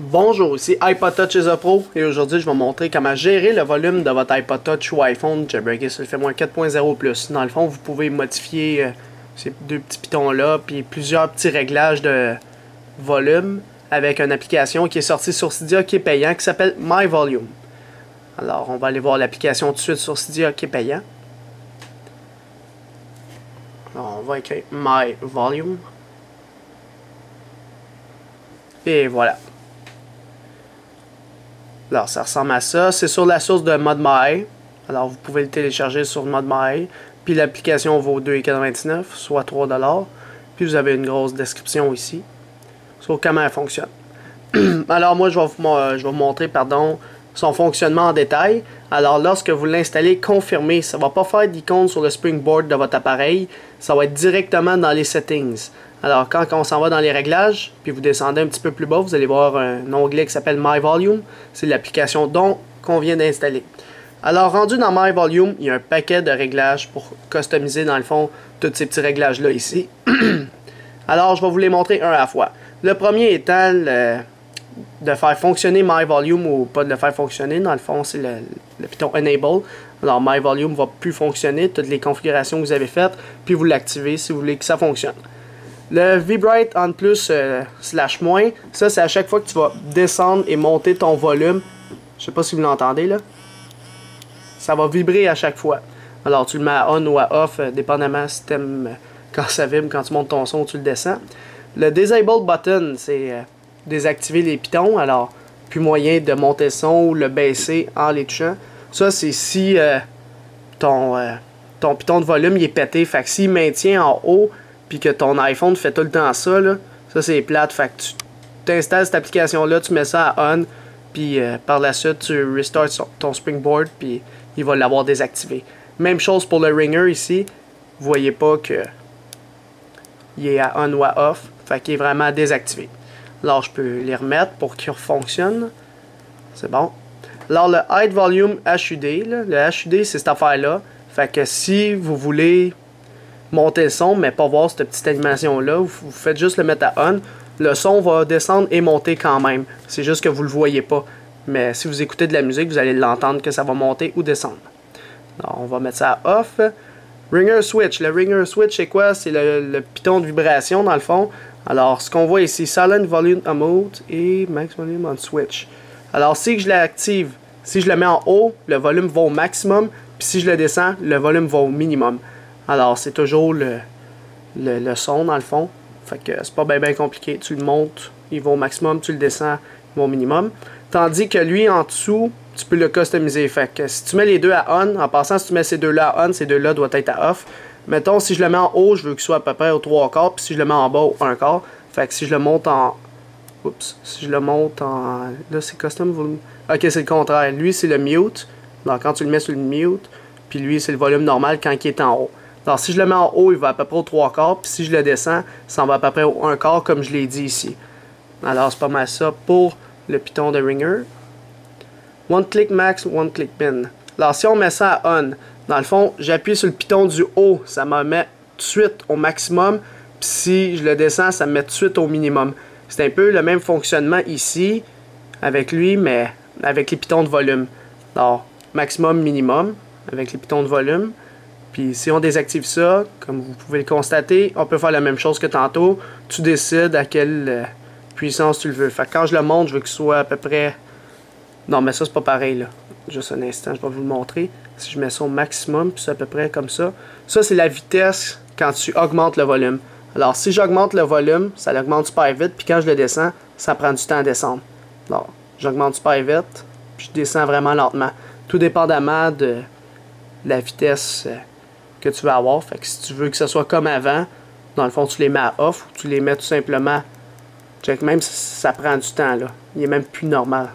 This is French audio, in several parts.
Bonjour, ici iPod Touch is a Pro et aujourd'hui je vais vous montrer comment gérer le volume de votre iPod Touch ou iPhone jailbreaké sur le firmware 4.0+. Dans le fond, vous pouvez modifier ces deux petits pitons là puis plusieurs petits réglages de volume avec une application qui est sortie sur Cydia qui est payant qui s'appelle My Volume. Alors on va aller voir l'application tout de suite sur Cydia qui est payant. Alors, on va écrire My Volume. Et voilà. Alors, ça ressemble à ça. C'est sur la source de ModMy. Alors, vous pouvez le télécharger sur ModMy. Puis l'application vaut 2,99$, soit 3$. Puis vous avez une grosse description ici sur comment elle fonctionne. Alors, moi, je vais vous montrer, son fonctionnement en détail. Alors, lorsque vous l'installez, confirmez. Ça ne va pas faire d'icône sur le springboard de votre appareil. Ça va être directement dans les settings. Alors, quand on s'en va dans les réglages, puis vous descendez un petit peu plus bas, vous allez voir un onglet qui s'appelle My Volume. C'est l'application qu'on vient d'installer. Alors, rendu dans My Volume, il y a un paquet de réglages pour customiser, dans le fond, tous ces petits réglages-là ici. Alors, je vais vous les montrer un à la fois. Le premier étant de faire fonctionner My Volume ou pas de le faire fonctionner. Dans le fond, c'est le piton Enable. Alors, My Volume va plus fonctionner, toutes les configurations que vous avez faites, puis vous l'activez si vous voulez que ça fonctionne. Le Vibrate on plus /-, ça c'est à chaque fois que tu vas descendre et monter ton volume. Je sais pas si vous l'entendez là. Ça va vibrer à chaque fois. Alors tu le mets à on ou à off, dépendamment si tu aimes quand ça vibre, quand tu montes ton son ou tu le descends. Le Disable button, c'est désactiver les pitons. Alors, plus moyen de monter le son ou le baisser en les touchant. Ça c'est si ton piton de volume il est pété. Fait que s'il maintient en haut, puis que ton iPhone fait tout le temps ça, là, ça c'est plate. Fait que tu t'installes cette application-là, tu mets ça à on, puis par la suite tu restart ton springboard, puis il va l'avoir désactivé. Même chose pour le ringer ici. Vous voyez pas que il est à on ou à off, fait qu'il est vraiment désactivé. Alors je peux les remettre pour qu'il fonctionne. C'est bon. Alors le Hide Volume HUD, là, le HUD c'est cette affaire-là. Fait que si vous voulez monter le son, mais pas voir cette petite animation-là, vous faites juste le mettre à on. Le son va descendre et monter quand même. C'est juste que vous le voyez pas. Mais si vous écoutez de la musique, vous allez l'entendre que ça va monter ou descendre. Alors, on va mettre ça à off. Ringer Switch. Le Ringer Switch, c'est quoi? C'est le piton de vibration, dans le fond. Alors, ce qu'on voit ici, Silent Volume on Mode et Max Volume on Switch. Alors, si je l'active, si je le mets en haut, le volume va au maximum. Puis si je le descends, le volume va au minimum. Alors, c'est toujours le son, dans le fond. Fait que c'est pas bien compliqué. Tu le montes, il va au maximum. Tu le descends, il va au minimum. Tandis que lui, en dessous, tu peux le customiser. Fait que si tu mets les deux à on, en passant, si tu mets ces deux-là à on, ces deux-là doivent être à off. Mettons, si je le mets en haut, je veux qu'il soit à peu près au 3/4. Puis si je le mets en bas, au 1/4. Fait que si je le monte en... Oups. Si je le monte en... Là, c'est custom volume. Ok, c'est le contraire. Lui, c'est le mute. Donc, quand tu le mets sur le mute. Puis lui, c'est le volume normal quand il est en haut. Alors, si je le mets en haut, il va à peu près au 3/4. Puis si je le descends, ça en va à peu près au 1/4, comme je l'ai dit ici. Alors, c'est pas mal ça pour le piton de Ringer. One click max, one click pin. Alors, si on met ça à on, dans le fond, j'appuie sur le piton du haut, ça me met tout de suite au maximum. Puis si je le descends, ça me met tout de suite au minimum. C'est un peu le même fonctionnement ici, avec lui, mais avec les pitons de volume. Alors, maximum, minimum, avec les pitons de volume. Puis si on désactive ça, comme vous pouvez le constater, on peut faire la même chose que tantôt. Tu décides à quelle puissance tu le veux. Fait que quand je le monte, je veux qu'il soit à peu près... Non, mais ça, c'est pas pareil, là. Juste un instant, je vais vous le montrer. Si je mets ça au maximum, puis c'est à peu près comme ça. Ça, c'est la vitesse quand tu augmentes le volume. Alors, si j'augmente le volume, ça l'augmente super vite. Puis quand je le descends, ça prend du temps à descendre. Alors, j'augmente super vite, puis je descends vraiment lentement. Tout dépendamment de la vitesse... que tu vas avoir. Fait que si tu veux que ce soit comme avant, dans le fond, tu les mets à off ou tu les mets tout simplement. Check, même si ça prend du temps, là. Il est même plus normal.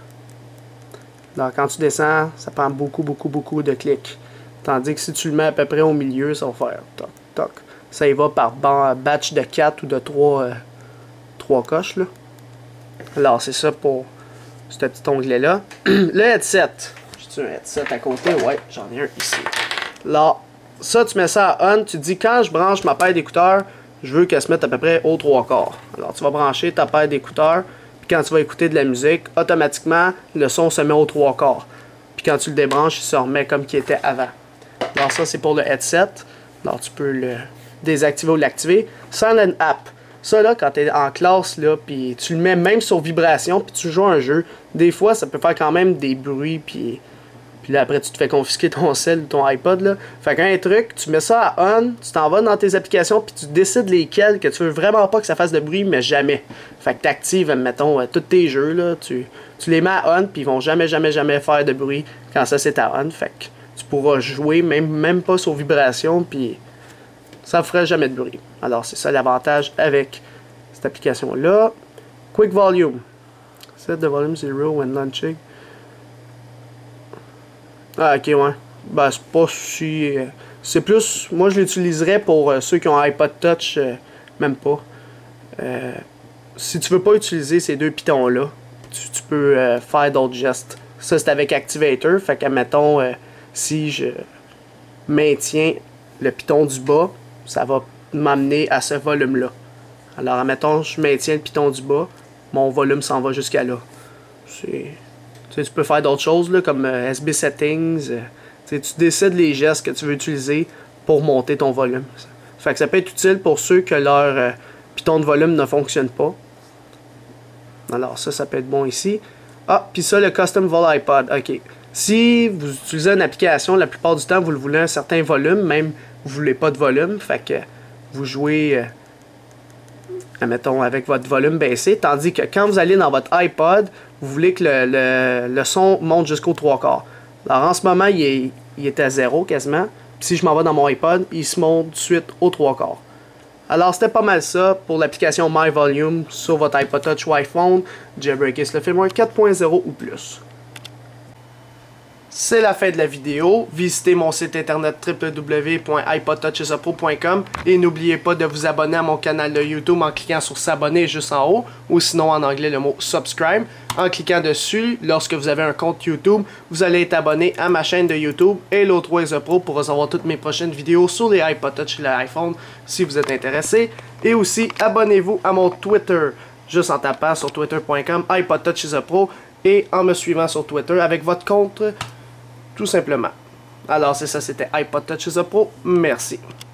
Alors, quand tu descends, ça prend beaucoup de clics. Tandis que si tu le mets à peu près au milieu, ça va faire toc, toc. Ça y va par batch de 4 ou de 3 coches, là. Alors, c'est ça pour ce petit onglet-là. Le headset. J'ai-tu un headset à côté? Ouais, j'en ai un ici. Là, ça, tu mets ça à on, tu te dis quand je branche ma paire d'écouteurs, je veux qu'elle se mette à peu près au 3/4. Alors, tu vas brancher ta paire d'écouteurs, Puis quand tu vas écouter de la musique, automatiquement, le son se met aux 3/4. Puis quand tu le débranches, il se remet comme qu'il était avant. Alors ça, c'est pour le headset. Alors tu peux le désactiver ou l'activer. Silent App. Ça, là, quand tu es en classe, là, puis tu le mets même sur vibration, puis tu joues à un jeu, des fois, ça peut faire quand même des bruits, puis là, après, tu te fais confisquer ton cell ou ton iPod, là. Fait qu'un truc, tu mets ça à on, tu t'en vas dans tes applications, puis tu décides lesquels que tu veux vraiment pas que ça fasse de bruit, mais jamais. Fait que tu actives, mettons, tous tes jeux, là, tu les mets à on, puis ils vont jamais faire de bruit quand ça c'est à on. Fait que tu pourras jouer, même pas sur vibration, puis ça ne fera jamais de bruit. Alors, c'est ça l'avantage avec cette application-là. Quick Volume. Set the volume 0 when launching. Ah, ok, ouais. Ben, c'est pas si... c'est plus... Moi, je l'utiliserais pour ceux qui ont un iPod Touch, même pas. Si tu veux pas utiliser ces deux pitons-là, tu peux faire d'autres gestes. Ça, c'est avec Activator. Fait que, mettons, si je maintiens le piton du bas, ça va m'amener à ce volume-là. Alors, admettons, je maintiens le piton du bas, mon volume s'en va jusqu'à là. Tu peux faire d'autres choses, là, comme SB Settings. Tu décides les gestes que tu veux utiliser pour monter ton volume. Fait que ça peut être utile pour ceux que leur piton de volume ne fonctionne pas. Alors, ça peut être bon ici. Ah, puis ça, le Custom Vol iPod. OK. Si vous utilisez une application, la plupart du temps, vous le voulez un certain volume, même vous voulez pas de volume. Fait que vous jouez... admettons, avec votre volume baissé, tandis que quand vous allez dans votre iPod, vous voulez que le son monte jusqu'au 3/4. Alors en ce moment, il est à 0 quasiment. Puis si je m'en vais dans mon iPod, il se monte tout de suite au 3/4. Alors c'était pas mal ça pour l'application My Volume sur votre iPod Touch ou iPhone. Jailbreakers le firmware 4.0 ou plus. C'est la fin de la vidéo. Visitez mon site internet www.ipodtouchisappro.com et n'oubliez pas de vous abonner à mon canal de YouTube en cliquant sur s'abonner juste en haut ou sinon en anglais le mot subscribe. En cliquant dessus, lorsque vous avez un compte YouTube, vous allez être abonné à ma chaîne de YouTube Hello 3 Pro pour recevoir toutes mes prochaines vidéos sur les iPod Touch et l'iPhone si vous êtes intéressé. Et aussi, abonnez-vous à mon Twitter juste en tapant sur twitter.com ipodtouchisappro et en me suivant sur Twitter avec votre compte tout simplement. Alors c'est ça, c'était iPod Touch Pro. Merci.